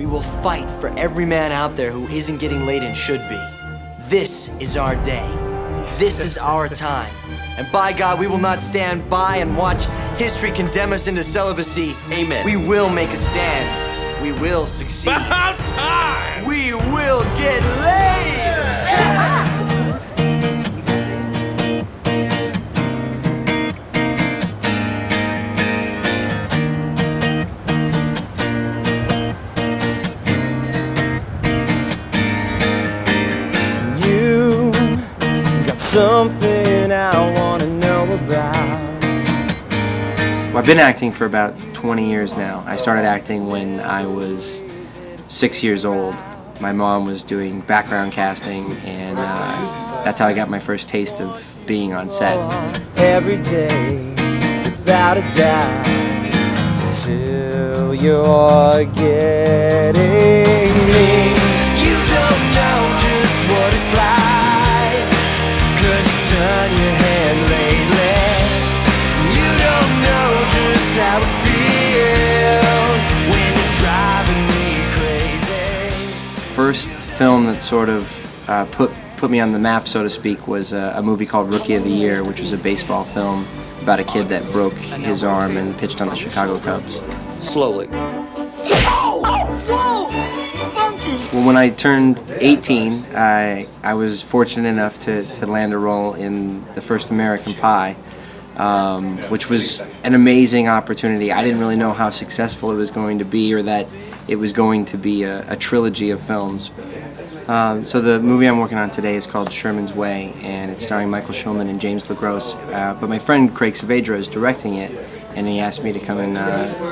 We will fight for every man out there who isn't getting laid and should be. This is our day. This is our time. And by God, we will not stand by and watch history condemn us into celibacy. Amen. We will make a stand. We will succeed. About time! We will get laid! You got something I want to know about. I've been acting for about 20 years now. I started acting when I was 6 years old. My mom was doing background casting, and that's how I got my first taste of being on set. Every day, without a doubt, until you're getting me. You don't know just what it's like, 'cause you turn your head lately. You don't know just how it feels when you're driving me crazy. First film that sort of put me on the map, so to speak, was a movie called Rookie of the Year, which was a baseball film about a kid that broke his arm and pitched on the Chicago Cubs. Slowly. Well, when I turned 18, I was fortunate enough to land a role in the first American Pie, which was an amazing opportunity. I didn't really know how successful it was going to be, or that it was going to be a trilogy of films. So the movie I'm working on today is called Sherman's Way, and it's starring Michael Schulman and James LaGrosse. But my friend Craig Saavedra is directing it, and he asked me to come and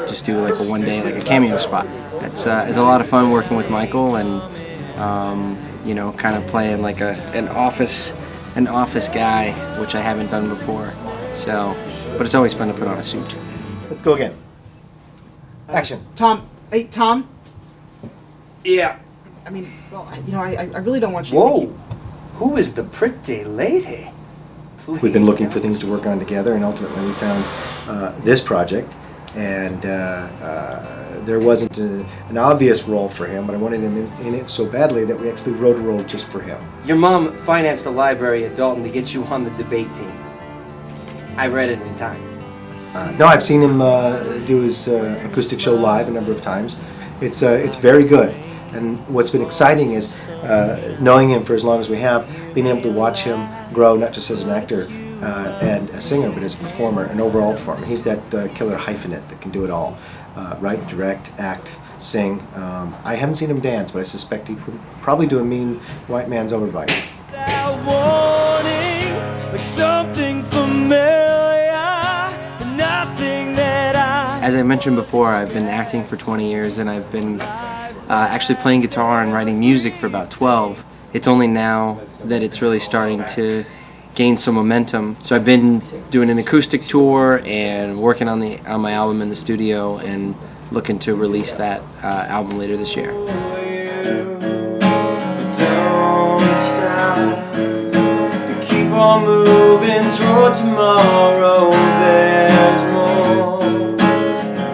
just do like a one-day, like a cameo spot. It's a lot of fun working with Michael, and you know, kind of playing like an office guy, which I haven't done before. So, but it's always fun to put on a suit. Let's go again. Action. Tom, hey, Tom. Yeah. I mean, well, I really don't want you Whoa! Who is the pretty lady? Please. We've been looking for things to work on together, and ultimately we found this project. And there wasn't an obvious role for him, but I wanted him in it so badly that we actually wrote a role just for him. Your mom financed the library at Dalton to get you on the debate team. I read it in time. No, I've seen him do his acoustic show live a number of times. It's very good. And what's been exciting is knowing him for as long as we have, being able to watch him grow, not just as an actor and a singer, but as a performer, an overall performer. He's that killer hyphenate that can do it all. Write, direct, act, sing. I haven't seen him dance, but I suspect he would probably do a mean white man's overbite. That warning, like something familiar, but nothing that I... As I mentioned before, I've been acting for 20 years, and I've been actually playing guitar and writing music for about 12. It's only now that it's really starting to gain some momentum. So I've been doing an acoustic tour and working on my album in the studio, and looking to release that album later this year. Don't stop. We keep on moving toward tomorrow. There's more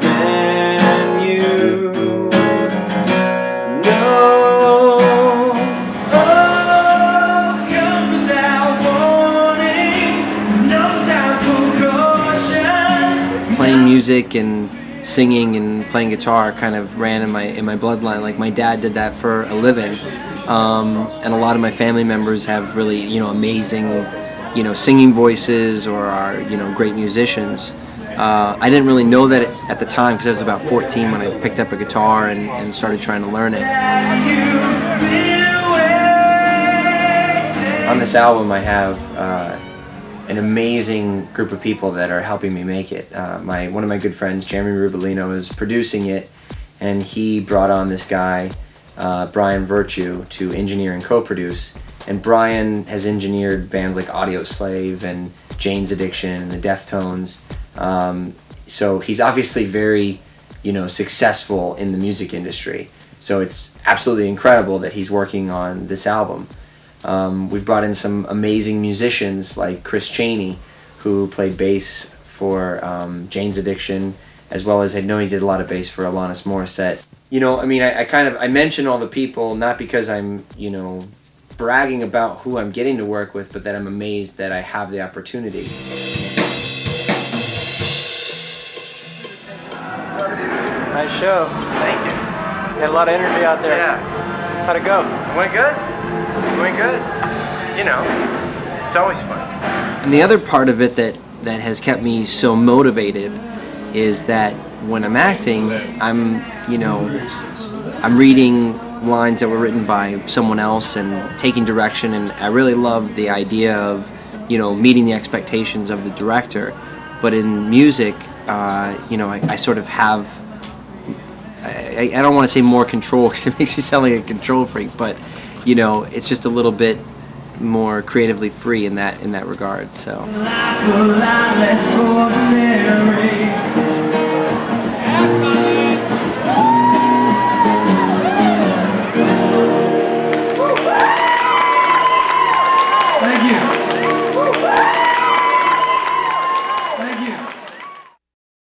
than you know. Oh, come without warning. There's no time for caution. Playing music and singing and playing guitar kind of ran in my bloodline. Like, my dad did that for a living, and a lot of my family members have really, you know, amazing, you know, singing voices, or are, you know, great musicians. I didn't really know that at the time, because I was about 14 when I picked up a guitar and started trying to learn it. On this album, I have an amazing group of people that are helping me make it. One of my good friends, Jeremy Rubolino, is producing it, and he brought on this guy, Brian Virtue, to engineer and co-produce. And Brian has engineered bands like Audioslave and Jane's Addiction and the Deftones. So he's obviously very, you know, successful in the music industry. So it's absolutely incredible that he's working on this album. We've brought in some amazing musicians like Chris Chaney, who played bass for Jane's Addiction, as well as I know he did a lot of bass for Alanis Morissette. you know, I mean, I mention all the people not because I'm, you know, bragging about who I'm getting to work with, but that I'm amazed that I have the opportunity. Nice show. Thank you. You had a lot of energy out there. Yeah. How'd it go? Went good. Went good. You know, it's always fun. And the other part of it that has kept me so motivated is that when I'm acting, I'm reading lines that were written by someone else and taking direction, and I really love the idea of, you know, meeting the expectations of the director. But in music, you know, I sort of have, I don't want to say more control because it makes you sound like a control freak, but, you know, it's just a little bit more creatively free in that regard. So.